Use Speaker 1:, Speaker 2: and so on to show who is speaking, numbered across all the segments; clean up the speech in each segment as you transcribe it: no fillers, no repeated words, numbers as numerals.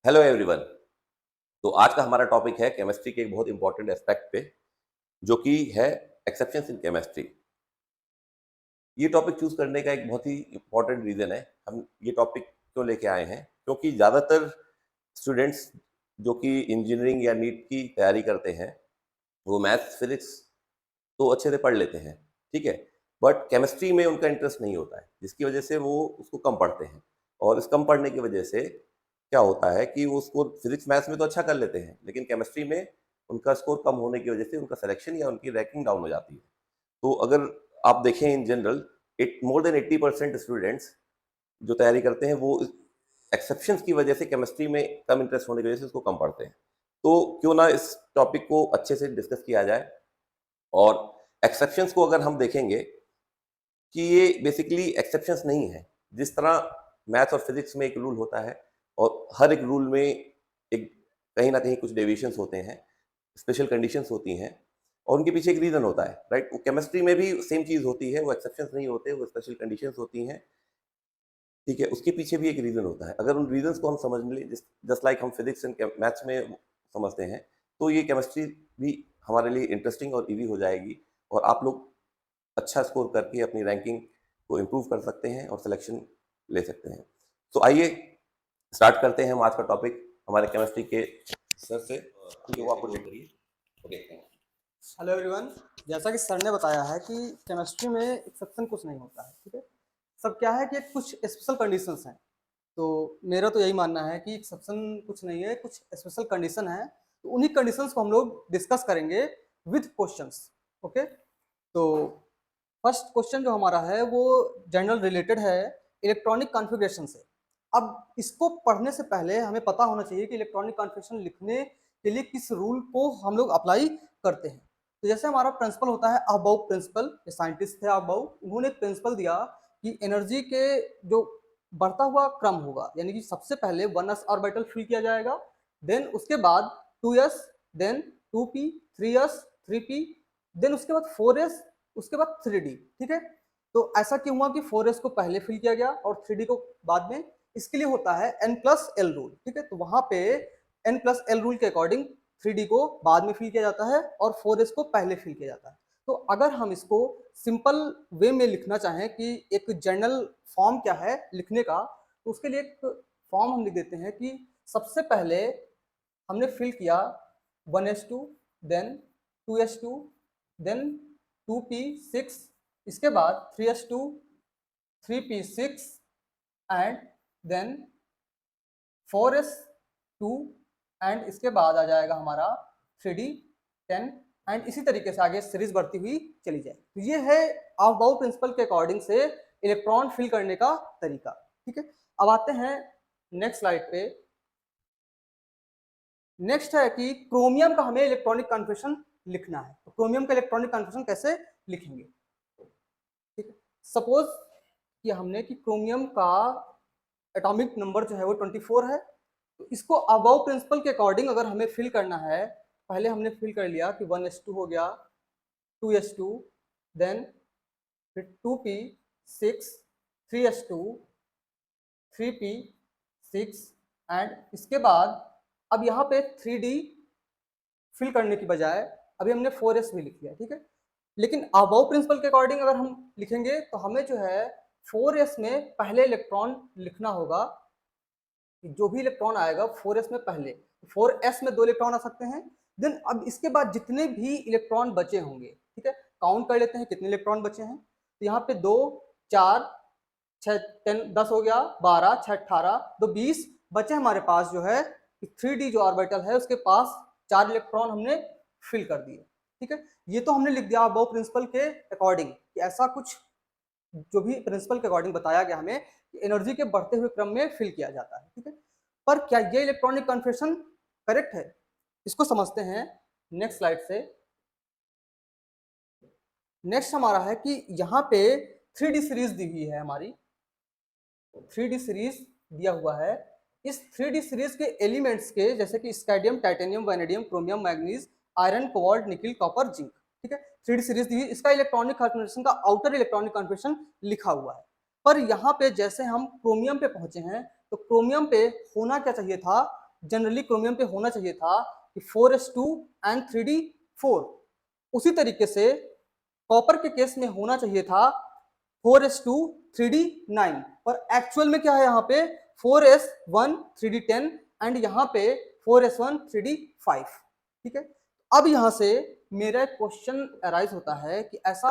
Speaker 1: Hello everyone. तो आज का हमारा टॉपिक है केमिस्ट्री के एक बहुत इंपॉर्टेंट एस्पेक्ट पे, जो कि है एक्सेप्शंस इन केमिस्ट्री। ये टॉपिक चूज करने का एक बहुत ही इंपॉर्टेंट रीजन है। हम ये टॉपिक क्यों लेके आए हैं, क्योंकि ज़्यादातर स्टूडेंट्स जो कि इंजीनियरिंग या नीट की तैयारी करते हैं, वो मैथ्स फिजिक्स तो अच्छे से पढ़ लेते हैं, ठीक है, बट केमिस्ट्री में उनका इंटरेस्ट नहीं होता है, जिसकी वजह से वो उसको कम पढ़ते हैं। और इस कम पढ़ने की वजह से क्या होता है कि वो स्कोर फिजिक्स मैथ्स में तो अच्छा कर लेते हैं, लेकिन केमिस्ट्री में उनका स्कोर कम होने की वजह से उनका सिलेक्शन या उनकी रैंकिंग डाउन हो जाती है। तो अगर आप देखें in general, it more than 80% students जो तैयारी करते हैं वो एक्सेप्शंस की वजह से केमिस्ट्री में कम इंटरेस्ट होने की वजह से उसको कम पढ़ते हैं। तो क्यों ना इस टॉपिक को अच्छे से डिस्कस किया जाए। और एक्सेप्शंस को अगर हम देखेंगे कि ये बेसिकली एक्सेप्शंस नहीं है। जिस तरह मैथ्स और फिजिक्स में एक रूल होता है और हर एक रूल में एक कहीं ना कहीं कुछ डेविएशंस होते हैं, स्पेशल कंडीशंस होती हैं और उनके पीछे एक रीजन होता है, राइट। वो केमिस्ट्री में भी सेम चीज होती है, वो एक्सेप्शंस नहीं होते, वो स्पेशल कंडीशंस होती हैं, ठीक है। उसके पीछे भी एक रीजन होता है। अगर उन रीजंस को हम समझ लें, जस्ट लाइक हम फिजिक्स एंड मैथ्स में समझते हैं, तो ये केमिस्ट्री भी हमारे लिए इंटरेस्टिंग और इजी हो जाएगी और आप लोग अच्छा स्कोर करके अपनी रैंकिंग को इम्प्रूव कर सकते हैं और सिलेक्शन ले सकते हैं। तो आइए स्टार्ट करते हैं हम आज का टॉपिक हमारे केमिस्ट्री के सर से, ठीक है, वो आपको चेक करिए। Okay,
Speaker 2: hello everyone. जैसा कि सर ने बताया है कि केमिस्ट्री में एक्सेप्शन कुछ नहीं होता है, ठीक है। सब क्या है कि कुछ स्पेशल कंडीशंस हैं। तो मेरा तो यही मानना है कि एक्सेप्शन कुछ नहीं है, कुछ स्पेशल कंडीशन है। तो उन्हीं कंडीशंस को हम लोग डिस्कस करेंगे विद क्वेश्चंस। ओके, तो फर्स्ट क्वेश्चन जो हमारा है वो जनरल रिलेटेड है इलेक्ट्रॉनिक कॉन्फ़िगरेशन से। अब इसको पढ़ने से पहले हमें पता होना चाहिए कि इलेक्ट्रॉनिक कॉन्फ़िगरेशन लिखने के लिए किस रूल को हम लोग अप्लाई करते हैं। तो जैसे हमारा प्रिंसिपल होता है अबाउ प्रिंसिपल, साइंटिस्ट थे अबाउ, उन्होंने एक प्रिंसिपल दिया कि एनर्जी के जो बढ़ता हुआ क्रम होगा, यानी कि सबसे पहले 1s ऑर्बिटल फिल किया जाएगा, देन उसके बाद 2s, then 2p, 3s, 3p, then उसके बाद 4s, उसके बाद 3d, ठीक है। तो ऐसा क्यों हुआ कि 4s को पहले फिल किया गया और 3d को बाद में? इसके लिए होता है n+l रूल, ठीक है। तो वहां पे n+l रूल के अकॉर्डिंग 3d को बाद में फिल किया जाता है और 4s को पहले फिल किया जाता है। तो अगर हम इसको सिंपल वे में लिखना चाहें कि एक जनरल फॉर्म क्या है लिखने का, तो उसके लिए एक फॉर्म हम लिख देते हैं कि सबसे पहले हमने फिल किया 1s2, then 2s2, then 2p6, इसके बाद 3s2, 3p6 and then 4s2 and इसके बाद आ जाएगा हमारा 3d10 एंड इसी तरीके से आगे सीरीज बढ़ती हुई चली जाए। तो ये है अबाउ प्रिंसिपल के अकॉर्डिंग से इलेक्ट्रॉन फिल करने का तरीका, ठीक है। अब आते हैं नेक्स्ट स्लाइड पे। नेक्स्ट है कि क्रोमियम का हमें इलेक्ट्रॉनिक कॉन्फ़िगरेशन लिखना है। तो क्रोमियम का इलेक्ट्रॉनिक कॉन्फ़िगरेशन कैसे लिखेंगे, ठीक है। सपोज कि हमने कि क्रोमियम का एटॉमिक नंबर जो है वो 24 है। तो इसको अबाउ प्रिंसिपल के अकॉर्डिंग अगर हमें फिल करना है, पहले हमने फिल कर लिया कि 1s2 हो गया, 2s2, देन फिर 2p6, 3s2, 3p6 एंड इसके बाद अब यहाँ पे 3d फिल करने की बजाय अभी हमने 4s भी लिख लिया, ठीक है। लेकिन अबाउ प्रिंसिपल के अकॉर्डिंग अगर हम लिखेंगे तो हमें जो है 4s में पहले इलेक्ट्रॉन लिखना होगा। जो भी इलेक्ट्रॉन आएगा 4s में पहले, 4s में 2 इलेक्ट्रॉन आ सकते हैं। देन अब इसके बाद जितने भी इलेक्ट्रॉन बचे होंगे, ठीक है, काउंट कर लेते हैं कितने इलेक्ट्रॉन बचे हैं। तो यहाँ पे 2, 4, 6, 10 हो गया, 12, 6, 18, तो 20 बचे हमारे पास जो है 3d जो ऑर्बिटल है उसके पास 4 इलेक्ट्रॉन हमने फिल कर दिए, ठीक है। ये तो हमने लिख दिया अबाउ प्रिंसिपल के अकॉर्डिंग कि ऐसा कुछ जो भी प्रिंसिपल के अकॉर्डिंग बताया गया हमें कि एनर्जी के बढ़ते हुए क्रम में फिल किया जाता है, ठीक है। पर क्या ये इलेक्ट्रॉनिक कन्फर्मेशन करेक्ट है, इसको समझते हैं नेक्स्ट स्लाइड से। नेक्स्ट हमारा है कि यहाँ पे 3D सीरीज दी हुई है हमारी, 3D सीरीज दिया हुआ है। इस 3D सीरीज के एलिमेंट्स के जैसे कि scandium, titanium, vanadium, chromium, manganese, iron, cobalt, nickel, copper, zinc, ठीक है। 3D सीरीज दी हुई, इसका इलेक्ट्रॉनिक कॉन्फ़िगरेशन का आउटर इलेक्ट्रॉनिक कॉन्फ़िगरेशन लिखा हुआ है। पर यहाँ पे जैसे हम क्रोमियम पे पहुंचे हैं तो क्रोमियम पे होना क्या चाहिए था जनरली क्रोमियम पे होना चाहिए था कि 4s2 एंड 3d4। उसी तरीके से कॉपर के केस में होना चाहिए था 4s2 3d9, पर एक्चुअल में क्या है यहाँ पे 4s1 3d10 एंड यहाँ पे 4s1 3d5। ठीक है, अब यहाँ से मेरा क्वेश्चन अराइज होता है कि ऐसा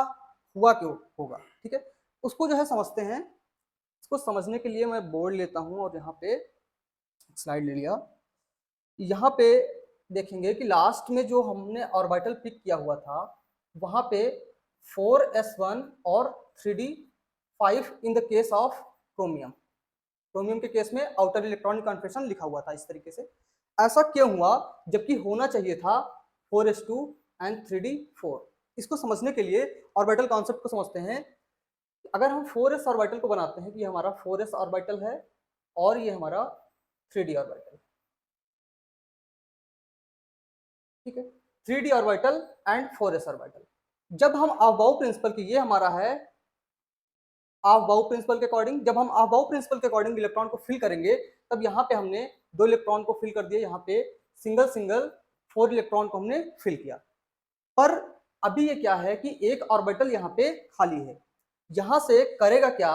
Speaker 2: हुआ क्यों होगा। ठीक है, उसको जो है समझते हैं। इसको समझने के लिए मैं बोर्ड लेता हूं और यहाँ पे स्लाइड ले लिया। यहाँ पे देखेंगे कि लास्ट में जो हमने ऑर्बिटल पिक किया हुआ था वहां पे 4s1 और 3d5 in the case of chromium. Chromium के केस में आउटर इलेक्ट्रॉनिक कॉन्फिगरेशन लिखा हुआ था इस तरीके से। ऐसा क्यों हुआ जबकि होना चाहिए था 4s2 एंड 3d4? इसको समझने के लिए ऑर्बिटल कॉन्सेप्ट को समझते हैं। अगर हम 4s ऑर्बिटल को बनाते हैं कि ये हमारा 4s ऑर्बिटल है और ये हमारा 3d ऑर्बिटल, ठीक है, 3d orbital and 4s orbital. जब हम अबाउ प्रिंसिपल की, ये हमारा है अबाउ प्रिंसिपल के अकॉर्डिंग, जब हम अबाउ प्रिंसिपल के अकॉर्डिंग इलेक्ट्रॉन को फिल करेंगे तब यहाँ पे हमने 2 इलेक्ट्रॉन को फिल कर दिया, यहाँ पे सिंगल 4 इलेक्ट्रॉन को हमने फिल किया। पर अभी ये क्या है कि एक ऑर्बिटल यहाँ पे खाली है। यहाँ से करेगा क्या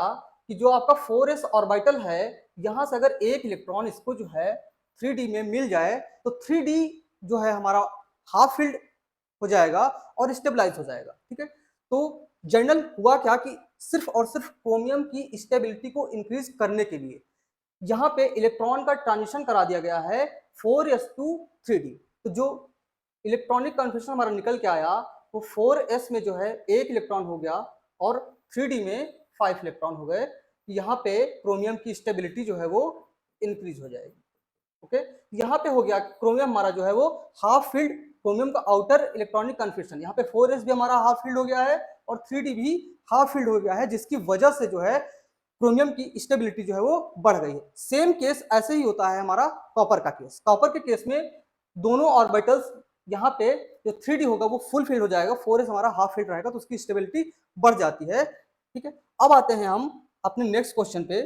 Speaker 2: कि जो आपका 4s ऑर्बिटल है, यहाँ से अगर एक इलेक्ट्रॉन इसको जो है 3d में मिल जाए तो 3d जो है हमारा हाफ फील्ड हो जाएगा और स्टेबलाइज हो जाएगा। ठीक है, तो जनरल हुआ क्या कि सिर्फ और सिर्फ क्रोमियम की स्टेबिलिटी को इंक्रीज करने के लिए यहाँ पे इलेक्ट्रॉन का ट्रांजिशन करा दिया गया है 4s to 3d। तो जो इलेक्ट्रॉनिक कॉन्फिगरेशन हमारा निकल के आया वो 4s में जो है एक इलेक्ट्रॉन हो गया और 3d में 5 इलेक्ट्रॉन हो गए। यहाँ पे क्रोमियम की स्टेबिलिटी जो है वो इंक्रीज हो जाएगी। ओके, यहाँ पे हो गया क्रोमियम हमारा जो है वो हाफ फील्ड, क्रोमियम का आउटर इलेक्ट्रॉनिक कॉन्फिगरेशन, यहाँ पे 4s भी हमारा हाफ फील्ड हो गया है और 3d भी हाफ फील्ड हो गया है, जिसकी वजह से जो है क्रोमियम की स्टेबिलिटी जो है वो बढ़ गई है। सेम केस ऐसे ही होता है हमारा कॉपर का केस। कॉपर के केस में दोनों ऑर्बिटल्स यहाँ पे जो 3d होगा वो फुल फील्ड हो जाएगा, 4s हमारा हाफ फील्ड रहेगा, तो उसकी स्टेबिलिटी बढ़ जाती है। ठीक है, अब आते हैं हम अपने नेक्स्ट क्वेश्चन पे।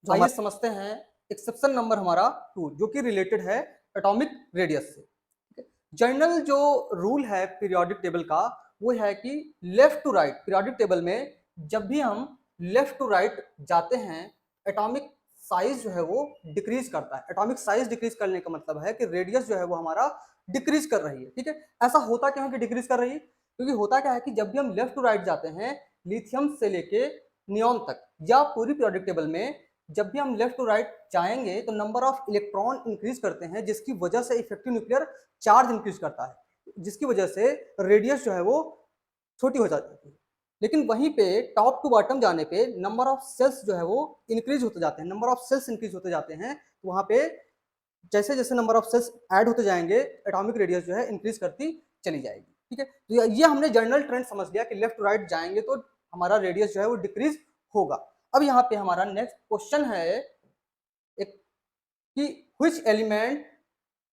Speaker 2: आइए समझते हैं एक्सेप्शन नंबर हमारा 2 जो कि रिलेटेड है एटॉमिक रेडियस से। जनरल जो रूल है पीरियोडिक टेबल का वो है कि left to right, periodic table में जब भी हम लेफ्ट टू राइट जाते हैं एटॉमिक साइज जो है वो डिक्रीज करता है। एटॉमिक साइज डिक्रीज करने का मतलब है कि रेडियस जो है वो हमारा डिक्रीज कर रही है। ठीक है, ऐसा होता क्या है कि डिक्रीज कर रही है? क्योंकि होता क्या है कि जब भी हम लेफ्ट टू राइट जाते हैं लिथियम से लेके नियॉन तक या पूरी पीरियोडिक टेबल में जब भी हम लेफ्ट टू राइट जाएंगे तो नंबर ऑफ इलेक्ट्रॉन इंक्रीज करते हैं, जिसकी वजह से इफेक्टिव न्यूक्लियर चार्ज इंक्रीज करता है, जिसकी वजह से रेडियस जो है वो छोटी हो जाती है। लेकिन वहीं पे टॉप टू बॉटम जाने पे नंबर ऑफ सेल्स जो है वो इंक्रीज होते जाते हैं। नंबर ऑफ सेल्स इंक्रीज होते जाते हैं तो वहाँ पे जैसे जैसे नंबर ऑफ सेल्स ऐड होते जाएंगे एटॉमिक रेडियस जो है इंक्रीज करती चली जाएगी। ठीक है, तो ये हमने जनरल ट्रेंड समझ लिया कि लेफ्ट टू राइट जाएंगे तो हमारा रेडियस जो है वो डिक्रीज होगा। अब यहाँ पे हमारा नेक्स्ट क्वेश्चन है एक कि which element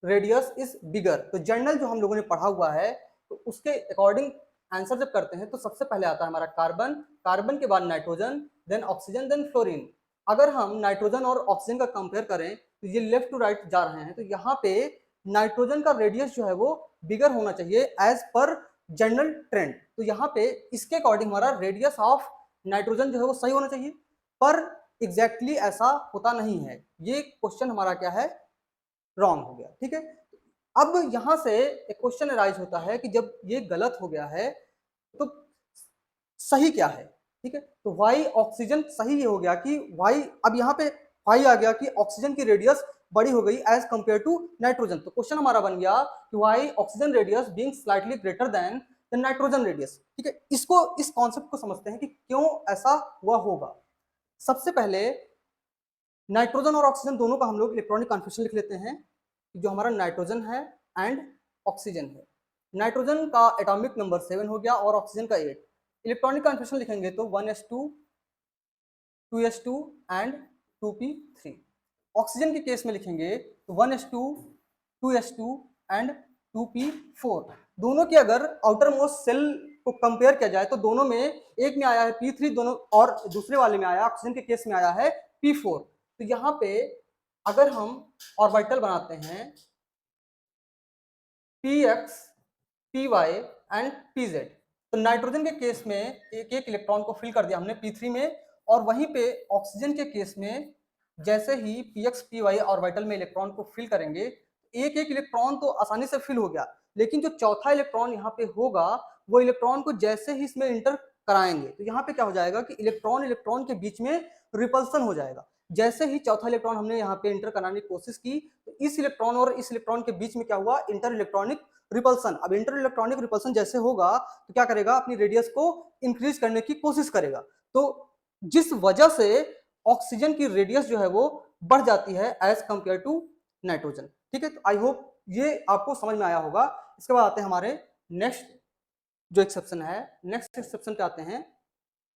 Speaker 2: radius is bigger. तो जनरल जो हम लोगों ने पढ़ा हुआ है तो उसके अकॉर्डिंग आंसर जब करते हैं तो सबसे पहले आता है हमारा कार्बन, कार्बन के बाद nitrogen, then oxygen, then fluorine. अगर हम नाइट्रोजन और ऑक्सीजन का कंपेयर करें तो ये लेफ्ट टू राइट जा रहे हैं, तो यहाँ पे नाइट्रोजन का रेडियस जो है वो बिगर होना चाहिए एज पर जनरल ट्रेंड। तो यहाँ पे इसके अकॉर्डिंग हमारा रेडियस ऑफ नाइट्रोजन जो है वो सही होना चाहिए, पर एग्जैक्टली ऐसा होता नहीं है। ये क्वेश्चन हमारा क्या है, रॉन्ग हो गया। ठीक है, अब यहाँ से एक क्वेश्चन अराइज होता है कि जब ये गलत हो गया है तो सही क्या है। ठीक है, तो वाई ऑक्सीजन सही ये हो गया कि वाई, अब यहाँ पे वाई आ गया कि ऑक्सीजन की रेडियस बड़ी हो गई एज कंपेयर टू नाइट्रोजन। तो क्वेश्चन हमारा बन गया कि why oxygen radius being slightly greater than the nitrogen radius. ठीक है, इसको इस कॉन्सेप्ट को समझते हैं कि क्यों ऐसा हुआ होगा। सबसे पहले नाइट्रोजन और ऑक्सीजन दोनों का हम लोग इलेक्ट्रॉनिक कॉन्फिगरेशन लिख लेते हैं। जो हमारा नाइट्रोजन है एंड ऑक्सीजन है, नाइट्रोजन का एटॉमिक नंबर 7 हो गया और ऑक्सीजन का 8। इलेक्ट्रॉनिक कॉन्फिगरेशन लिखेंगे तो 1s2 2s2 and 2p3। Oxygen के केस में लिखेंगे तो 1s2 2s2 एंड 2p4। दोनों के अगर आउटर मोस्ट सेल को कंपेयर किया जाए तो दोनों में एक में आया है p3 दोनों और दूसरे वाले में आया ऑक्सीजन के केस में आया है p4। तो यहाँ पे अगर हम ऑर्बिटल बनाते हैं px py एंड pz, तो नाइट्रोजन के केस में एक एक इलेक्ट्रॉन को फिल कर दिया हमने p3 में, और वहीं पे ऑक्सीजन के केस में जैसे ही px py ऑर्बिटल में इलेक्ट्रॉन को फिल करेंगे, एक एक इलेक्ट्रॉन तो आसानी से फिल हो गया, लेकिन जो चौथा इलेक्ट्रॉन यहाँ पे होगा वो इलेक्ट्रॉन को जैसे ही इसमें इंटर कराएंगे तो यहाँ पे क्या हो जाएगा कि इलेक्ट्रॉन इलेक्ट्रॉन के बीच में रिपल्सन हो जाएगा। जैसे ही चौथा इलेक्ट्रॉन हमने यहाँ पे इंटर कराने की कोशिश की तो इस इलेक्ट्रॉन और इस इलेक्ट्रॉन के बीच में क्या हुआ, इंटर इलेक्ट्रॉनिक रिपल्सन। अब इंटर इलेक्ट्रॉनिक रिपल्सन जैसे होगा तो क्या करेगा, अपनी रेडियस को इंक्रीज करने की कोशिश करेगा, तो जिस वजह से ऑक्सीजन की रेडियस जो है वो बढ़ जाती है एज कंपेयर टू नाइट्रोजन। ठीक है, तो आई होप ये आपको समझ में आया होगा। इसके बाद आते हैं हमारे नेक्स्ट जो एक्सेप्शन है, नेक्स्ट एक्सेप्शन पे आते हैं,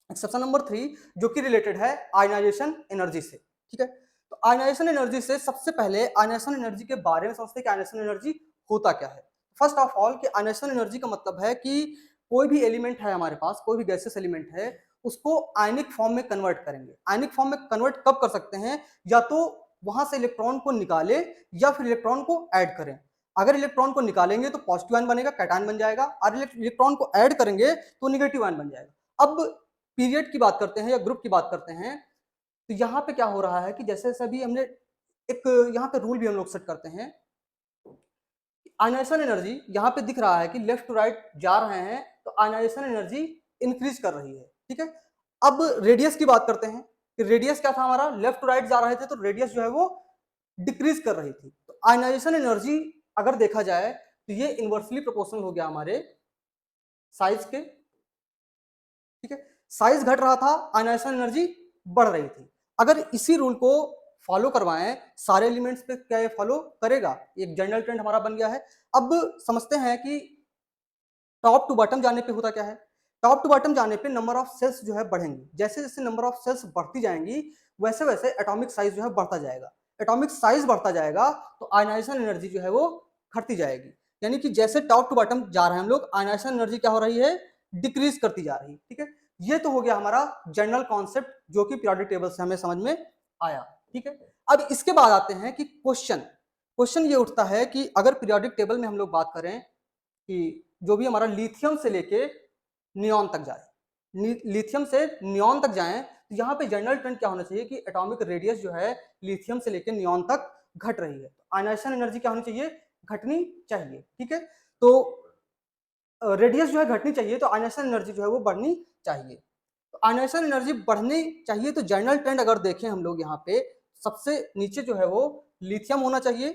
Speaker 2: एक्सेप्शन नंबर 3, जो कि रिलेटेड है आयनाइजेशन एनर्जी से। ठीक है, तो आयनाइजेशन एनर्जी से सबसे पहले आयनाइजेशन एनर्जी के बारे में समझते हैं कि आयनाइजेशन एनर्जी होता क्या है। फर्स्ट ऑफ ऑल कि आयनाइजेशन एनर्जी का मतलब है कि कोई भी एलिमेंट है हमारे पास, कोई भी गैसेस एलिमेंट है, उसको आयनिक फॉर्म में कन्वर्ट करेंगे। आयनिक फॉर्म में कन्वर्ट कब कर सकते हैं, या तो वहां से इलेक्ट्रॉन को निकाले या फिर इलेक्ट्रॉन को ऐड करें। अगर इलेक्ट्रॉन को निकालेंगे तो पॉजिटिव आयन बनेगा, कैटायन बन जाएगा, और इलेक्ट्रॉन को ऐड करेंगे तो निगेटिव आयन बन जाएगा। अब पीरियड की बात करते हैं या ग्रुप की बात करते हैं, तो यहाँ पे क्या हो रहा है कि जैसे सभी हमने एक यहाँ पे रूल भी हम लोग सेट करते हैं, आयनाइजेशन एनर्जी यहाँ पे दिख रहा है कि लेफ्ट टू राइट जा रहे हैं, तो आयनाइजेशन एनर्जी इंक्रीज कर रही है। ठीक है, अब रेडियस की बात करते हैं कि रेडियस क्या था हमारा, लेफ्ट टू राइट जा रहे थे तो रेडियस जो है वो डिक्रीज कर रही थी। तो आयनाइजेशन एनर्जी अगर देखा जाए तो ये इनवर्सली प्रोपोर्शनल हो गया हमारे साइज के। ठीक है, साइज घट रहा था, आयनाइजेशन एनर्जी बढ़ रही थी। अगर इसी रूल को फॉलो करवाएं सारे एलिमेंट्स पे, क्या ये फॉलो करेगा, एक जनरल ट्रेंड हमारा बन गया है। अब समझते हैं कि टॉप टू बॉटम जाने पे होता क्या है। टॉप टू बॉटम जाने पे नंबर ऑफ सेल्स जो है बढ़ेंगी, जैसे जैसे नंबर ऑफ सेल्स बढ़ती जाएंगी वैसे वैसे एटॉमिक साइज जो है बढ़ता जाएगा। एटॉमिक साइज बढ़ता जाएगा तो आयनाइजेशन एनर्जी जो है वो घटती जाएगी। यानी कि जैसे टॉप टू बॉटम जा रहे हैं हम लोग, आयनाइजेशन एनर्जी क्या हो रही है, डिक्रीज करती जा रही है। ठीक है, ये तो हो गया हमारा जनरल कॉन्सेप्ट जो कि पीरियोडिक टेबल से हमें समझ में आया। ठीक है, अब इसके बाद आते हैं कि क्वेश्चन क्वेश्चन ये उठता है कि अगर पीरियोडिक टेबल में हम लोग बात करें कि जो भी हमारा लिथियम से लेके नियॉन तक जाए, लिथियम से नियॉन तक जाएं, तो यहाँ पे जनरल ट्रेंड क्या होना चाहिए कि एटॉमिक रेडियस जो है लिथियम से लेके नियॉन तक घट रही है, तो आयनाइजेशन एनर्जी क्या होनी चाहिए, घटनी चाहिए। ठीक है, तो रेडियस जो है घटनी चाहिए तो आयनाइजेशन एनर्जी जो है वो बढ़नी चाहिए। तो आयनाइजेशन एनर्जी बढ़नी चाहिए तो जनरल ट्रेंड अगर देखें हम लोग यहाँ पे, सबसे नीचे जो है वो लिथियम होना चाहिए,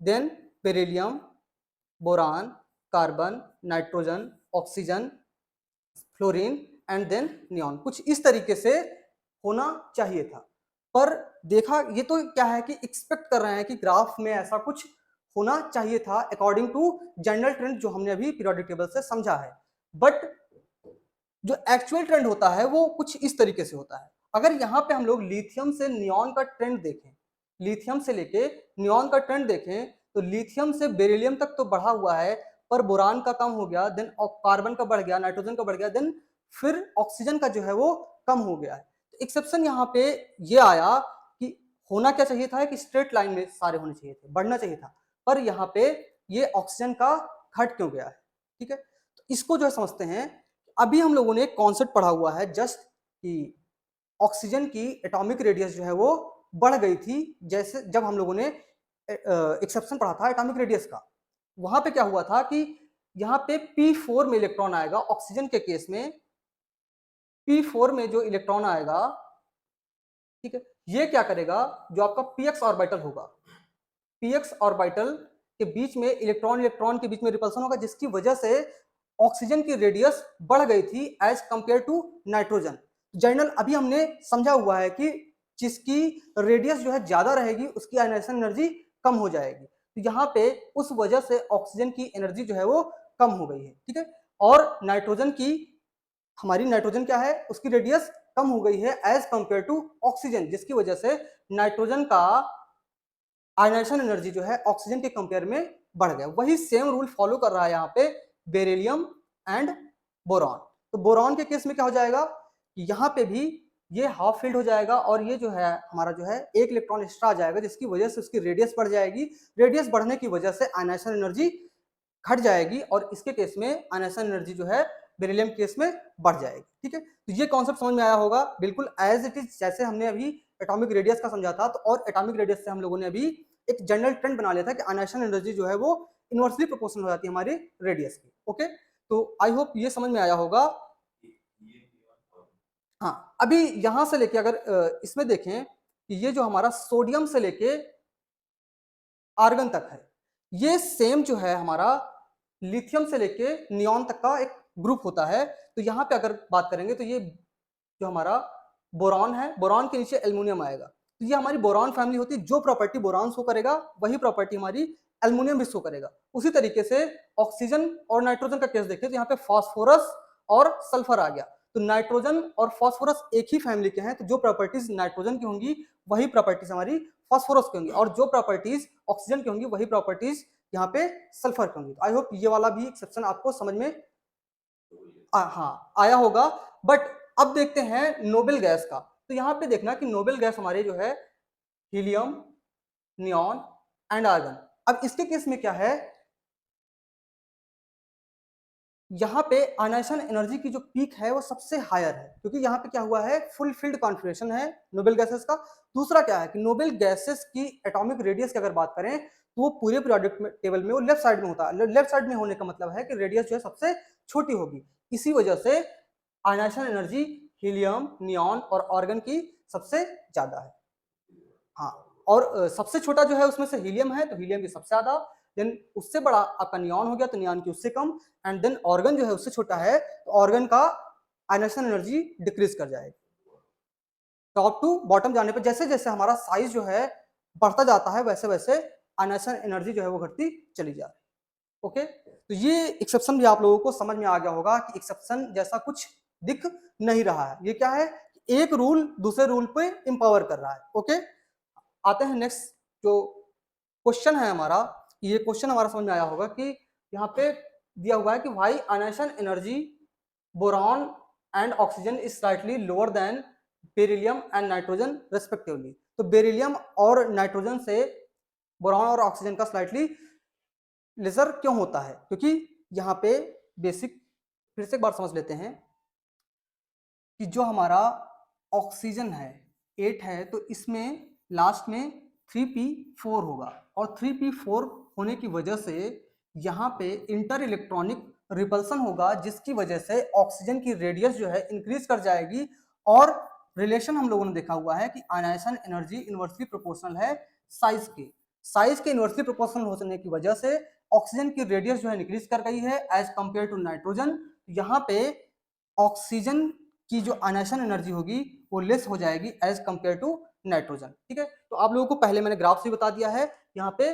Speaker 2: then beryllium, boron, carbon, nitrogen, oxygen, fluorine and then neon, कुछ इस तरीके से होना चाहिए था। पर देखा ये तो क्या है कि एक्सपेक्ट कर रहे हैं कि ग्राफ में ऐसा कुछ होना चाहिए था अकॉर्डिंग टू जनरल ट्रेंड जो हमने अभी पीरियोडिक टेबल से समझा है। बट जो एक्चुअल ट्रेंड होता है वो कुछ इस तरीके से होता है। अगर यहाँ पे हम लोग लिथियम से नियॉन का ट्रेंड देखें, लिथियम से लेके नियॉन का ट्रेंड देखें, तो लिथियम से बेरिलियम तक तो बढ़ा हुआ है, पर बोरान का कम हो गया, देन कार्बन का बढ़ गया, नाइट्रोजन का बढ़ गया, देन फिर ऑक्सीजन का जो है वो कम हो गया है। तो एक्सेप्शन यहाँ पे ये आया कि होना क्या चाहिए था कि स्ट्रेट लाइन में सारे होने चाहिए थे, बढ़ना चाहिए था, पर यहाँ पे ये ऑक्सीजन का घट क्यों गया है। ठीक है, तो इसको जो है समझते हैं। अभी हम लोगों ने एक कॉन्सेप्ट पढ़ा हुआ है जस्ट कि ऑक्सीजन की एटॉमिक रेडियस जो है वो बढ़ गई थी, जैसे जब हम लोगों ने एक्सेप्शन पढ़ा था एटॉमिक रेडियस का, वहां पे क्या हुआ था कि यहाँ पे P4 में इलेक्ट्रॉन आएगा, ऑक्सीजन के केस में P4 में जो इलेक्ट्रॉन आएगा, ठीक है, ये क्या करेगा, जो आपका px ऑर्बिटल होगा, px ऑर्बिटल के बीच में इलेक्ट्रॉन इलेक्ट्रॉन के बीच में रिपल्सन होगा, जिसकी वजह से ऑक्सीजन की रेडियस बढ़ गई थी as compared to nitrogen. General अभी हमने समझा हुआ है कि जिसकी रेडियस जो है ज्यादा रहेगी उसकी आयनाइजेशन एनर्जी कम हो जाएगी, तो यहाँ पे उस वजह से ऑक्सीजन की एनर्जी जो है वो कम हो गई है। ठीक है, और नाइट्रोजन की, हमारी नाइट्रोजन क्या है, उसकी रेडियस कम हो गई है एज कंपेयर टू ऑक्सीजन, जिसकी वजह से नाइट्रोजन का आयनाइजेशन एनर्जी जो है ऑक्सीजन के कंपेयर में बढ़ गया। वही सेम रूल फॉलो कर रहा है यहाँ पे बेरिलियम एंड बोरॉन। तो बोरॉन के केस में क्या हो जाएगा कि यहाँ पे भी ये हाफ फील्ड हो जाएगा और ये जो है हमारा जो है एक इलेक्ट्रॉन एक्स्ट्रा आ जाएगा, जिसकी वजह से उसकी रेडियस बढ़ जाएगी। रेडियस बढ़ने की वजह से आयनाइजेशन एनर्जी घट जाएगी और इसके केस में आयनाइजेशन एनर्जी जो है बेरिलियम केस में बढ़ जाएगी। ठीक है, तो ये कॉन्सेप्ट समझ में आया होगा बिल्कुल एज इट इज, जैसे हमने अभी एटॉमिक रेडियस का समझा था। तो और एटॉमिक रेडियस से हम लोगों ने अभी एक जनरल ट्रेंड बना लिया था कि आयनाइजेशन एनर्जी जो है वो इनवर्सली प्रोपोर्शनल हो जाती है हमारे रेडियस की। ओके, तो आई होप ये समझ में आया होगा। हाँ, अभी यहां से लेके अगर इसमें देखें कि ये जो हमारा सोडियम से लेके आर्गन तक है, ये सेम जो है हमारा लिथियम से लेके नियॉन तक का एक ग्रुप होता है। तो यहाँ पे अगर बात करेंगे तो ये जो हमारा बोरॉन है, बोरॉन के नीचे एल्युमिनियम आएगा। तो ये हमारी बोरॉन फैमिली होती है। जो प्रॉपर्टी बोरॉन शो करेगा वही प्रॉपर्टी हमारी एल्युमिनियम भी शो करेगा। उसी तरीके से ऑक्सीजन और नाइट्रोजन का केस देखें तो यहाँ पे फास्फोरस और सल्फर आ गया। तो नाइट्रोजन और फास्फोरस एक ही फैमिली के हैं, तो जो प्रॉपर्टीज नाइट्रोजन की होंगी वही प्रॉपर्टीज हमारी फास्फोरस की होंगी, और जो प्रॉपर्टीज ऑक्सीजन की होंगी वही प्रॉपर्टीज यहाँ पे सल्फर की होंगी। आई होप ये वाला भी एक्सेप्शन आपको समझ में हाँ आया होगा। बट अब देखते हैं नोबेल गैस का। तो यहाँ पे देखना कि नोबेल गैस हमारे जो है हीलियम, नियॉन एंड आर्गन। अब इसके केस में क्या है, यहाँ पे आयनाइजेशन एनर्जी की जो पीक है वो सबसे हायर है, क्योंकि यहाँ पे क्या हुआ है, फुल फील्ड कॉन्फिगरेशन है नोबेल गैसेस का। दूसरा क्या है कि नोबेल गैसेस की एटॉमिक रेडियस की अगर बात करें तो वो पूरे पीरियोडिक टेबल में वो लेफ्ट साइड में होता है। लेफ्ट साइड में होने का मतलब है कि रेडियस जो है सबसे छोटी होगी। इसी वजह से आयनाइजेशन एनर्जी हीलियम, नियॉन और आर्गन की सबसे ज्यादा है। हाँ, और सबसे छोटा जो है उसमें से हीलियम है, तो हीलियम की सबसे ज्यादा, देन उससे बड़ा आपका नियॉन हो गया तो नियॉन की उससे कम, एंड देन ऑर्गन जो है उससे छोटा है तो ऑर्गन का आयनाइजेशन एनर्जी डिक्रीज कर जाएगी। टॉप टू बॉटम जाने पर जैसे जैसे हमारा साइज जो है बढ़ता जाता है वैसे वैसे आयनाइजेशन एनर्जी जो है वो घटती चली जा रही है। ओके, तो ये एक्सेप्शन भी आप लोगों को समझ में आ गया होगा कि एक्सेप्शन जैसा कुछ दिख नहीं रहा है। ये क्या है, एक रूल दूसरे रूल पे इंपावर कर रहा है। ओके, आते हैं नेक्स्ट जो क्वेश्चन है हमारा। ये क्वेश्चन हमारा समझ में आया होगा कि यहाँ पे दिया हुआ है कि why ionisation energy boron and oxygen is slightly lower than beryllium and nitrogen respectively. तो बेरिलियम और नाइट्रोजन से बोरॉन और ऑक्सीजन का स्लाइटली लेजर क्यों होता है, क्योंकि यहाँ पे बेसिक फिर से एक बार समझ लेते हैं कि जो हमारा ऑक्सीजन है 8 है, तो इसमें लास्ट में 3p4 होगा, और 3p4 होने की वजह से यहाँ पे इंटर इलेक्ट्रॉनिक रिपल्सन होगा, जिसकी वजह से ऑक्सीजन की रेडियस जो है इंक्रीज कर जाएगी। और रिलेशन हम लोगों ने देखा हुआ है कि आयनाइजेशन एनर्जी इनवर्सली प्रोपोर्शनल है साइज के इनवर्सली प्रोपोर्शनल होने की वजह से ऑक्सीजन की रेडियस जो है इंक्रीज कर गई है एज कंपेयर टू नाइट्रोजन। यहाँ पे ऑक्सीजन की जो आयनाइजेशन एनर्जी होगी वो लेस हो जाएगी एज कंपेयर टू नाइट्रोजन। ठीक है, तो आप लोगों को पहले मैंने ग्राफ से बता दिया है, यहाँ पे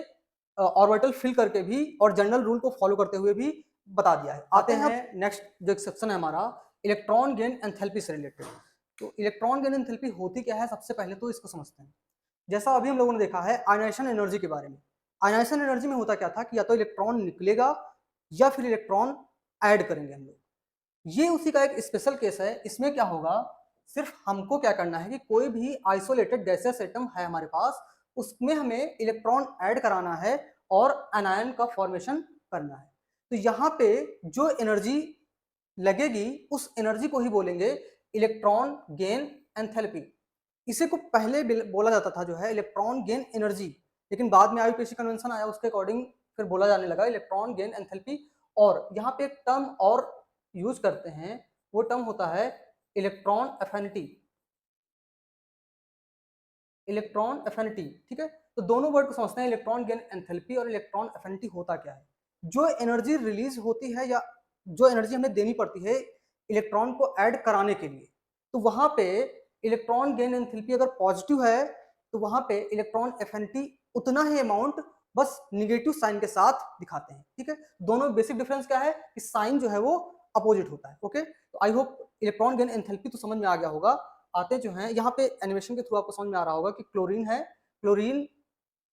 Speaker 2: ऑर्बिटल फिल करके भी और जनरल रूल को फॉलो करते हुए भी बता दिया है। आते हैं नेक्स्ट जो एक्सेप्शन है हमारा इलेक्ट्रॉन गेन एंथैल्पी से रिलेटेड। तो इलेक्ट्रॉन गेन एंथैल्पी होती क्या है, सबसे पहले तो इसको समझते हैं। जैसा अभी हम लोगों ने देखा है आयनाइजेशन एनर्जी के बारे में, आयनाइजेशन एनर्जी में होता क्या था कि या तो इलेक्ट्रॉन निकलेगा या फिर इलेक्ट्रॉन ऐड करेंगे हम लोग। ये उसी का एक स्पेशल केस है। इसमें क्या होगा, सिर्फ हमको क्या करना है कि कोई भी आइसोलेटेड गैसियस एटम है हमारे पास, उसमें हमें इलेक्ट्रॉन ऐड कराना है और एनायन का फॉर्मेशन करना है। तो यहाँ पे जो एनर्जी लगेगी उस एनर्जी को ही बोलेंगे इलेक्ट्रॉन गेन एंथैल्पी। इसे को पहले बोला जाता था जो है इलेक्ट्रॉन गेन एनर्जी, लेकिन बाद में आईयूपीएसी कन्वेंशन आया, उसके अकॉर्डिंग फिर बोला जाने लगा इलेक्ट्रॉन गेन एंथैल्पी। और यहाँ पे एक टर्म और यूज करते हैं, वो टर्म होता है इलेक्ट्रॉन एफिनिटी। इलेक्ट्रॉन एफिनिटी, ठीक है, तो दोनों वर्ड को समझते हैं, इलेक्ट्रॉन गेन एंथैल्पी और इलेक्ट्रॉन एफिनिटी होता क्या है। जो एनर्जी रिलीज होती है या जो एनर्जी हमें देनी पड़ती है इलेक्ट्रॉन को ऐड कराने के लिए, तो वहां पे इलेक्ट्रॉन गेन एंथैल्पी अगर पॉजिटिव है तो वहां पे इलेक्ट्रॉन एफिनिटी उतना ही अमाउंट बस निगेटिव साइन के साथ दिखाते हैं। ठीक है, दोनों बेसिक डिफरेंस क्या है कि साइन जो है वो अपोजिट होता है। ओके, तो I hope electron gain enthalpy तो समझ में आ गया होगा। आते जो हैं यहाँ पे एनिमेशन के थ्रू आपको समझ में आ रहा होगा कि क्लोरीन है, क्लोरीन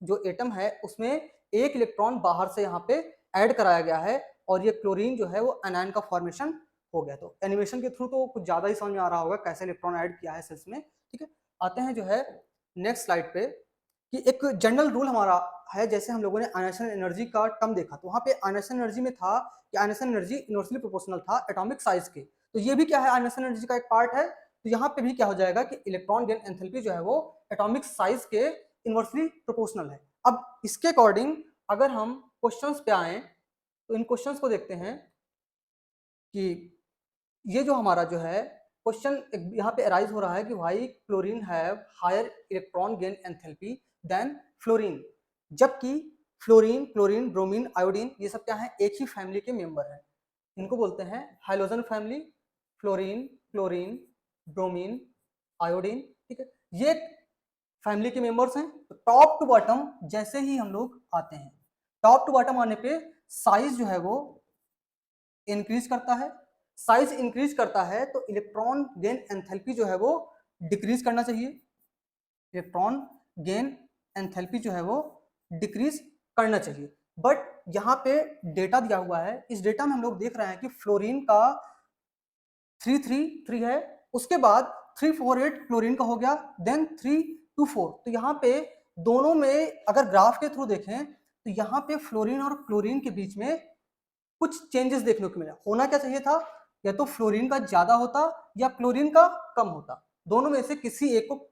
Speaker 2: जो एटम है उसमें एक इलेक्ट्रॉन बाहर से यहाँ पे ऐड कराया गया है और ये क्लोरीन जो है वो एनायन का फॉर्मेशन हो गया। तो एनिमेशन के थ्रू तो कुछ ज़्यादा ही समझ में आ रहा होगा कैसे इलेक्ट्रॉन ऐड किया है सेल्स में, ठीक है। आते हैं जो है नेक्स्ट स्लाइड पे कि एक जनरल रूल हमारा है, जैसे हम लोगों ने आयनेशन एनर्जी का टर्म देखा, तो वहाँ पे आयनेशन एनर्जी में था कि आयनेशन एनर्जी इनवर्सली प्रोपोर्शनल था एटॉमिक साइज के। तो ये भी क्या है, आयनेशन एनर्जी का एक पार्ट है। तो यहाँ पे भी क्या हो जाएगा कि इलेक्ट्रॉन गेन एंथैल्पी जो है वो एटॉमिक साइज के इनवर्सली प्रोपोर्शनल है। अब इसके अकॉर्डिंग अगर हम क्वेश्चंस पे आए तो इन क्वेश्चंस को देखते हैं कि ये जो हमारा जो है क्वेश्चन यहाँ पे अराइज हो रहा है कि why chlorine have higher electron gain enthalpy than fluorine, जबकि फ्लोरीन, क्लोरीन, ब्रोमीन, आयोडीन ये सब क्या है, एक ही फैमिली के मेंबर हैं। इनको बोलते हैं halogen family, fluorine, chlorine, bromine, iodine, ठीक है। ये फैमिली के मेंबर्स हैं। तो टॉप टू बॉटम जैसे ही हम लोग आते हैं, टॉप टू बॉटम आने पे साइज जो है वो इंक्रीज करता है। साइज इंक्रीज करता है तो इलेक्ट्रॉन गेन एंथैल्पी जो है वो डिक्रीज करना चाहिए। इलेक्ट्रॉन गेन एंथैल्पी जो है वो डिक्रीज करना चाहिए। बट यहाँ पे डेटा दिया हुआ है, इस डेटा में हम लोग देख रहे हैं कि फ्लोरीन का 333 है, उसके बाद 348 क्लोरीन का हो गया, देन 324। तो यहाँ पे दोनों में अगर ग्राफ के थ्रू देखें तो यहाँ पे फ्लोरीन और क्लोरीन के बीच में कुछ चेंजेस देखने को मिला। होना क्या चाहिए था, या तो फ्लोरीन का ज्यादा होता या क्लोरीन का कम होता। दोनों में से किसी एक को,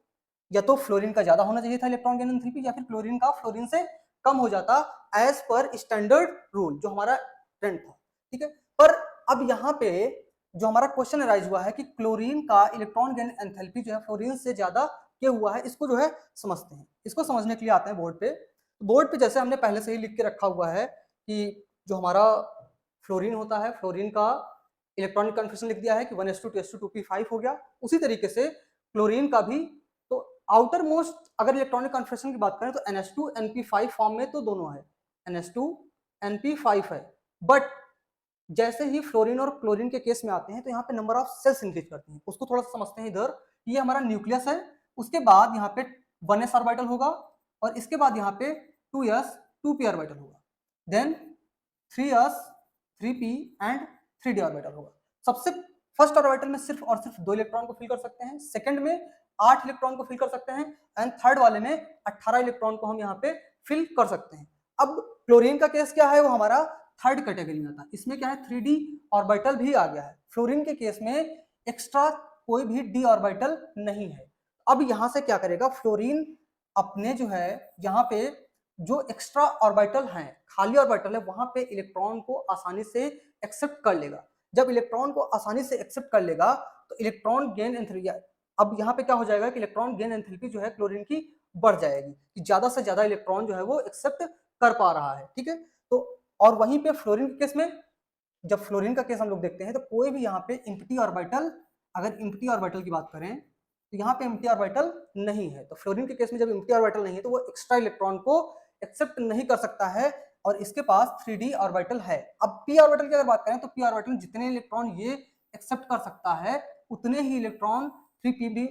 Speaker 2: या तो फ्लोरीन का ज्यादा होना चाहिए था इलेक्ट्रॉन गेन एंथैल्पी, या फिर क्लोरीन का फ्लोरीन से कम हो जाता एज पर स्टैंडर्ड रूल जो हमारा ट्रेंड था, ठीक है। पर अब यहाँ पे जो हमारा क्वेश्चन अराइज हुआ है कि क्लोरीन का इलेक्ट्रॉन गेन एंथैल्पी जो है फ्लोरीन से ज्यादा क्या हुआ है, इसको जो है समझते हैं। इसको समझने के लिए आते हैं बोर्ड पे। बोर्ड पे जैसे हमने पहले से ही लिख के रखा हुआ है कि जो हमारा फ्लोरीन होता है, फ्लोरीन का इलेक्ट्रॉनिक कन्फर्मेशन लिख दिया है कि 1s2 2s2 2p5 हो गया। उसी तरीके से क्लोरीन का भी, तो आउटर मोस्ट अगर इलेक्ट्रॉनिक कन्फर्मेशन की बात करें तो NH2 NP5 फॉर्म में तो दोनों है, NH2 NP5 है। बट जैसे ही फ्लोरीन और क्लोरीन के केस में आते हैं तो यहाँ पे नंबर ऑफ सेल्स इंक्रीज करते हैं। उसको थोड़ा सा समझते हैं इधर। ये हमारा न्यूक्लियस है, उसके बाद यहाँ पे 1s ऑर्बिटल होगा, और इसके बाद यहाँ पे 2s 2p ऑर्बिटल होगा, then 3s 3p and 3d orbital होगा। सबसे फर्स्ट ऑर्बिटल में सिर्फ और सिर्फ 2 इलेक्ट्रॉन को फिल कर सकते हैं, सेकंड में 8 इलेक्ट्रॉन को फिल कर सकते हैं, एंड थर्ड वाले में 18 इलेक्ट्रॉन को हम यहाँ पे फिल कर सकते हैं। अब क्लोरीन का केस क्या है, वो हमारा थर्ड कैटेगरी में आता है। इसमें क्या है, 3d ऑर्बिटल भी आ गया है। फ्लोरीन के केस में एक्स्ट्रा कोई भी d ऑर्बिटल नहीं है। अब यहां से क्या करेगा फ्लोरीन, अपने जो है यहाँ पे जो एक्स्ट्रा ऑर्बिटल हैं, खाली ऑर्बिटल है, वहां पे इलेक्ट्रॉन को आसानी से एक्सेप्ट कर लेगा। जब इलेक्ट्रॉन को आसानी से एक्सेप्ट कर लेगा तो इलेक्ट्रॉन गेन एंथैल्पी, अब यहाँ पे क्या हो जाएगा कि इलेक्ट्रॉन गेन एंथैल्पी जो है क्लोरीन की बढ़ जाएगी, कि ज्यादा से ज्यादा इलेक्ट्रॉन जो है वो एक्सेप्ट कर पा रहा है, ठीक है। तो और वहीं पे फ्लोरीन के केस में, जब फ्लोरीन का केस हम लोग देखते हैं तो कोई भी यहाँ पे इम्प्टी ऑर्बिटल, अगर इम्प्टी ऑर्बिटल की बात करें तो यहाँ पे इम्प्टी ऑर्बिटल नहीं है। तो फ्लोरीन के केस में जब इम्प्टी ऑर्बिटल नहीं है तो वो एक्स्ट्रा इलेक्ट्रॉन को एक्सेप्ट नहीं कर सकता है, और इसके पास 3d ऑर्बिटल है। अब p ऑर्बिटल की अगर बात करें तो p ऑर्बिटल जितने इलेक्ट्रॉन ये एक्सेप्ट कर सकता है उतने ही इलेक्ट्रॉन 3p भी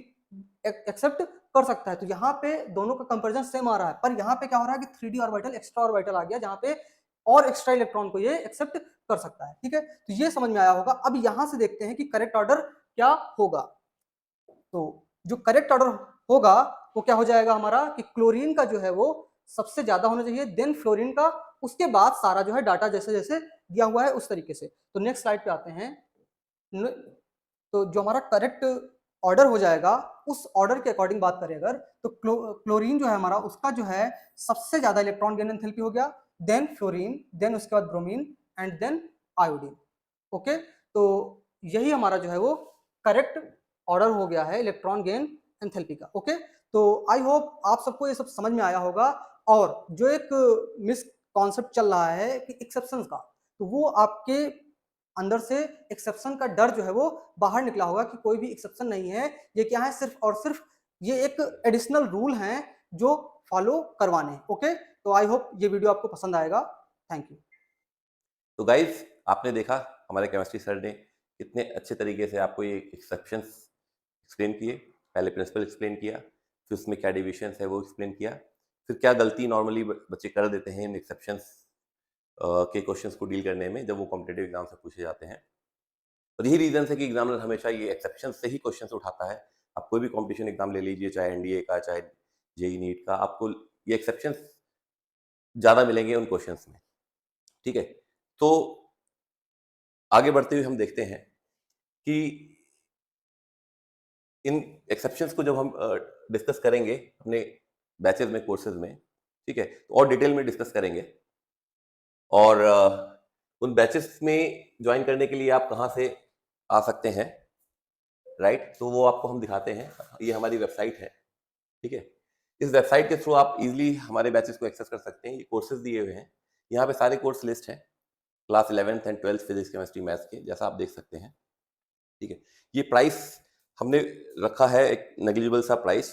Speaker 2: एक्सेप्ट कर सकता है। तो यहाँ पे दोनों का कंपैरिजन सेम आ रहा है, पर यहाँ पे क्या हो रहा है कि 3d ऑर्बिटल एक्स्ट्रा ऑर्बिटल आ गया, जहाँ पे और एक्स्ट्रा इलेक्ट्रॉन को ये एक्सेप्ट कर सकता है, ठीक है। तो ये समझ में आया होगा। अब यहाँ से देखते हैं कि करेक्ट ऑर्डर क्या होगा। तो जो करेक्ट ऑर्डर होगा वो क्या हो जाएगा हमारा कि क्लोरीन का जो है वो सबसे ज्यादा होना चाहिए, देन फ्लोरीन का, उसके बाद सारा जो है डाटा जैसे जैसे दिया हुआ है उस तरीके से। तो नेक्स्ट स्लाइड पे आते हैं। तो जो हमारा करेक्ट ऑर्डर हो जाएगा उस ऑर्डर के अकॉर्डिंग बात करें अगर, तो क्लोरीन जो है हमारा, उसका जो है सबसे ज्यादा इलेक्ट्रॉन गेन एंथैल्पी हो गया, देन फ्लोरीन, देन उसके बाद bromine and then iodine. Okay, तो यही हमारा जो है वो करेक्ट ऑर्डर हो गया है इलेक्ट्रॉन गेन एंथैल्पी का। ओके, तो आई होप आप सबको ये सब समझ में आया होगा। और जो एक मिस कॉन्सेप्ट चल रहा है कि एक्सेप्शन का, तो वो आपके अंदर से एक्सेप्शन का डर जो है वो बाहर निकला होगा कि कोई भी एक्सेप्शन नहीं है, ये क्या है, सिर्फ और सिर्फ ये एक एडिशनल रूल हैं जो फॉलो करवाने हैं। ओके, तो आई होप ये वीडियो आपको पसंद आएगा। Thank you.
Speaker 1: तो गाइज आपने देखा हमारे केमिस्ट्री सर ने कितने अच्छे तरीके से आपको ये एक्सेप्शंस एक्सप्लेन किए। पहले प्रिंसिपल एक्सप्लेन किया, फिर उसमें क्या डिविजन्स है वो एक्सप्लेन किया, फिर क्या गलती नॉर्मली बच्चे कर देते हैं इन एक्सेप्शंस के क्वेश्चंस को डील करने में जब वो कॉम्पिटेटिव एग्जाम से पूछे जाते हैं। और यही रीज़न है कि एग्जामिनर हमेशा ये एक्सेप्शन से ही क्वेश्चन उठाता है। आप कोई भी कॉम्पिटिशन एग्जाम ले लीजिए, चाहे एनडीए का, चाहे जेई नीट का, आपको ये एक्सेप्शन ज़्यादा मिलेंगे उन क्वेश्चंस में। ठीक है? तो आगे बढ़ते हुए हम देखते हैं कि इन एक्सेप्शंस को जब हम डिस्कस करेंगे अपने बैचेज़ में, कोर्सेज़ में, ठीक है? तो और डिटेल में डिस्कस करेंगे और उन बैचेज़ में जॉइन करने के लिए आप कहाँ से आ सकते हैं, राइट? तो वो आपको हम दिखाते हैं। ये हमारी वेबसाइट है, ठीक है? इस वेबसाइट के थ्रू आप इज़िली हमारे बैचेज़ को एक्सेस कर सकते हैं। ये कोर्सेज़ दिए हुए हैं। यहाँ पे सारे कोर्स लिस्ट हैं, class 11th and 12th physics, chemistry, maths के, जैसा आप देख सकते हैं, ठीक है? ये प्राइस हमने रखा है एक नेग्लिजिबल सा प्राइस,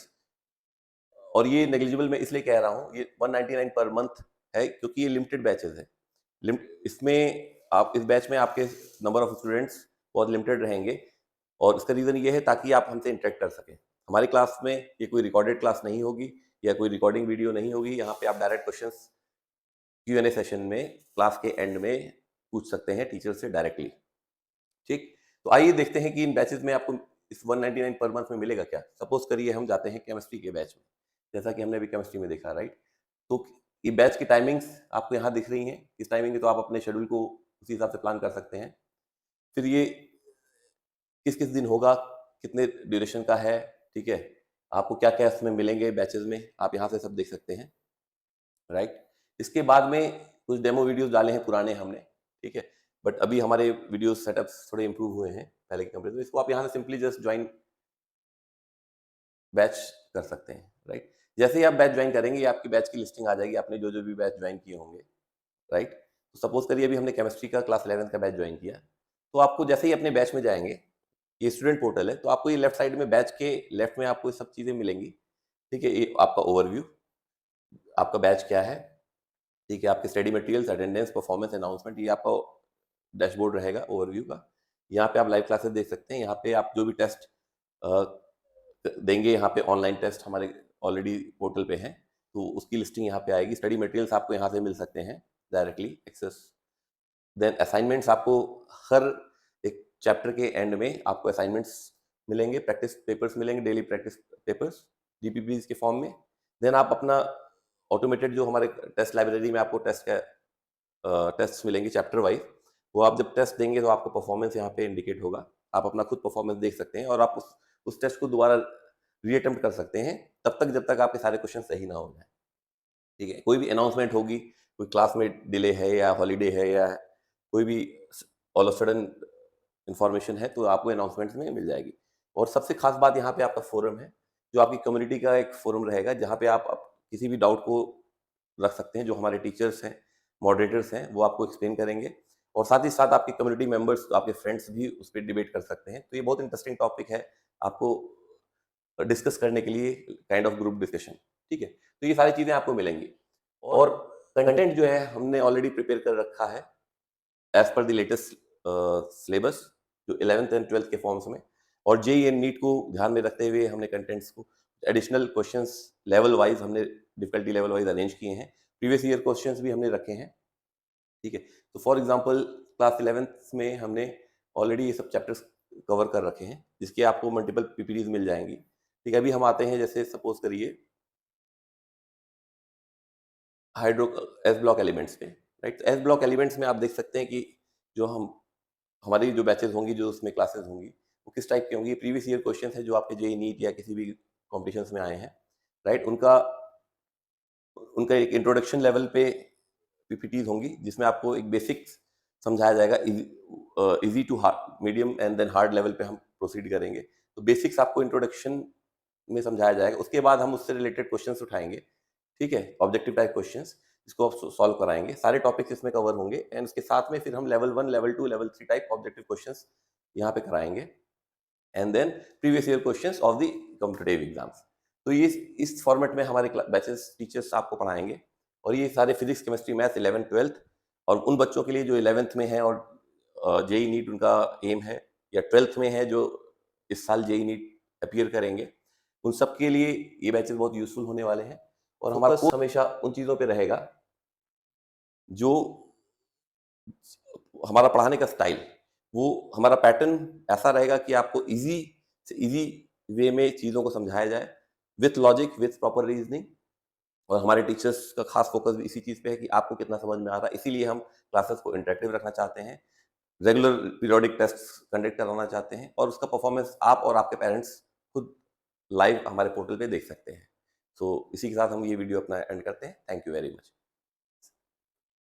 Speaker 1: और ये नेग्लिजिबल मैं इसलिए कह रहा हूँ, ये 199 पर मंथ है क्योंकि ये लिमिटेड बैचेज़ है। इसमें आप इस बैच में आपके नंबर ऑफ स्टूडेंट्स बहुत लिमिटेड रहेंगे, और इसका रीज़न ये है ताकि आप हमसे इंटरेक्ट कर सकें। हमारी क्लास में ये कोई रिकॉर्डेड क्लास नहीं होगी या कोई रिकॉर्डिंग वीडियो नहीं होगी। यहाँ पे आप डायरेक्ट क्वेश्चंस Q&A सेशन में क्लास के एंड में पूछ सकते हैं टीचर से डायरेक्टली, ठीक? तो आइए देखते हैं कि इन बैचेज़ में आपको इस 199 पर मंथ में मिलेगा क्या? सपोज़ करिए हम जाते हैं केमिस्ट्री के बैच में, जैसा कि हमने अभी केमिस्ट्री में देखा, राइट? तो ये बैच की टाइमिंग्स आपको यहाँ दिख रही हैं। इस टाइमिंग में तो आप अपने शेड्यूल को उसी हिसाब से प्लान कर सकते हैं। फिर ये किस-किस दिन होगा, कितने ड्यूरेशन का है, ठीक है? आपको क्या-क्या इसमें मिलेंगे बैचेज़ में, आप यहाँ से सब देख सकते हैं, राइट? इसके बाद में कुछ डेमो वीडियोज़ डाले हैं पुराने हमने, ठीक है? बट अभी हमारे वीडियो सेटअप्स थोड़े इम्प्रूव हुए हैं पहले के कंपैरिज़न में। इसको आप यहाँ से सिंपली जस्ट जॉइन बैच कर सकते हैं, राइट? जैसे ही आप बैच जॉइन करेंगे, ये आपकी बैच की लिस्टिंग आ जाएगी, आपने जो-जो भी बैच जॉइन किए होंगे, राइट? तो सपोज़ करिए अभी हमने केमिस्ट्री का क्लास 11th का बैच जॉइन किया, तो आपको जैसे ही अपने बैच में जाएँगे, ये स्टूडेंट पोर्टल है, तो आपको ये लेफ्ट साइड में बैच के लेफ्ट में आपको ये सब चीज़ें मिलेंगी, ठीक है? ये आपका ओवरव्यू, आपका बैच क्या है, ठीक है? आपके study materials, attendance, performance, announcement, ये आपका डैशबोर्ड रहेगा ओवरव्यू का। यहाँ पे आप लाइव क्लासेस देख सकते हैं, यहाँ पे आप जो भी टेस्ट अ, देंगे, यहाँ पे ऑनलाइन टेस्ट हमारे ऑलरेडी पोर्टल पे हैं, तो उसकी लिस्टिंग यहाँ पे आएगी। स्टडी मटेरियल्स आपको यहाँ से मिल सकते हैं डायरेक्टली एक्सेस। देन असाइनमेंट्स आपको हर एक चैप्टर के एंड में आपको असाइनमेंट्स मिलेंगे, प्रैक्टिस पेपर्स मिलेंगे, डेली प्रैक्टिस पेपर्स डीपीपीज के फॉर्म में। देन आप अपना ऑटोमेटेड जो हमारे टेस्ट लाइब्रेरी में आपको टेस्ट मिलेंगे चैप्टर वाइज, वो आप जब टेस्ट देंगे तो आपका परफॉर्मेंस यहाँ पे इंडिकेट होगा। आप अपना खुद परफॉर्मेंस देख सकते हैं और आप उस टेस्ट को दोबारा रीअटेम्प्ट कर सकते हैं तब तक जब तक आपके सारे क्वेश्चन सही ना हो जाए, ठीक है? कोई भी अनाउंसमेंट होगी, कोई क्लास में डिले है या हॉलीडे है या कोई भी ऑल ऑफ सडन इन्फॉर्मेशन है, तो आपको अनाउंसमेंट्स में मिल जाएगी। और सबसे खास बात यहाँ पे आपका फोरम है, जो आपकी कम्युनिटी का एक फोरम रहेगा, जहाँ पे आप किसी भी डाउट को रख सकते हैं। जो हमारे टीचर्स हैं, मॉडरेटर्स हैं, वो आपको एक्सप्लेन करेंगे, और साथ ही साथ आपके कम्युनिटी मेंबर्स, आपके फ्रेंड्स भी उस पे डिबेट कर सकते हैं। तो ये बहुत इंटरेस्टिंग टॉपिक है आपको डिस्कस करने के लिए, काइंड ऑफ ग्रुप डिस्कशन, ठीक है? तो ये सारी चीज़ें आपको मिलेंगी, और कंटेंट जो है हमने ऑलरेडी प्रिपेयर कर रखा है as per the latest syllabus, जो 11th एंड 12th के फॉर्म्स में, और जेईई एंड नीट को ध्यान में रखते हुए हमने कंटेंट्स को एडिशनल क्वेश्चंस लेवल वाइज, हमने डिफिकल्टी लेवल वाइज अरेंज किए हैं। प्रीवियस ईयर क्वेश्चंस भी हमने रखे हैं, ठीक है? तो फॉर एग्जांपल क्लास 11th में हमने ऑलरेडी ये सब चैप्टर्स कवर कर रखे हैं, जिसके आपको मल्टीपल पीपीटीज मिल जाएंगी, ठीक है? अभी हम आते हैं, जैसे सपोज करिए हाइड्रो एस ब्लॉक एलिमेंट्स पे, राइट? एस ब्लॉक एलिमेंट्स में आप देख सकते हैं कि जो हम हमारी जो बैचेस होंगी, जो उसमें क्लासेस होंगी, वो किस टाइप की होंगी। प्रीवियस ईयर क्वेश्चन है जो आपके जेईई नीट या किसी भी कॉम्पिटिशन्स में आए हैं, राइट? उनका उनका एक इंट्रोडक्शन लेवल पे पीपीटीज होंगी, जिसमें आपको एक बेसिक्स समझाया जाएगा। Easy to hard, medium and then hard level पे हम प्रोसीड करेंगे। तो बेसिक्स आपको इंट्रोडक्शन में समझाया जाएगा, उसके बाद हम उससे रिलेटेड क्वेश्चंस उठाएंगे, ठीक है? ऑब्जेक्टिव टाइप क्वेश्चंस, इसको आप सॉल्व कराएंगे। सारे टॉपिक्स इसमें कवर होंगे, एंड उसके साथ में फिर हम level 1, level 2, level 3 type objective questions यहाँ पे कराएंगे, and then previous year questions of the competitive exams. तो ये इस फॉर्मेट में हमारे बैचेस टीचर्स आपको पढ़ाएंगे, और ये सारे physics, chemistry, maths 11th 12th, और उन बच्चों के लिए जो 11th में है और जेईई नीट उनका एम है, या 12th में है जो इस साल जेईई नीट अपीयर करेंगे, उन सब के लिए ये बैचेस बहुत यूजफुल होने वाले हैं। और हमारा फोकस हमेशा उन चीज़ों पे रहेगा जो हमारा पढ़ाने का स्टाइल, वो हमारा पैटर्न ऐसा रहेगा कि आपको ईज़ी से ईज़ी वे में चीज़ों को समझाया जाए, with logic, with proper reasoning. और हमारे टीचर्स का खास फोकस भी इसी चीज़ पे है कि आपको कितना समझ में आ रहा है। इसीलिए हम क्लासेस को इंटरैक्टिव रखना चाहते हैं, रेगुलर पीरियोडिक टेस्ट्स कंडक्ट करवाना चाहते हैं और उसका परफॉर्मेंस आप और आपके पेरेंट्स खुद लाइव हमारे पोर्टल पे देख सकते हैं। सो इसी के साथ हम ये वीडियो अपना एंड करते हैं। Thank you very much.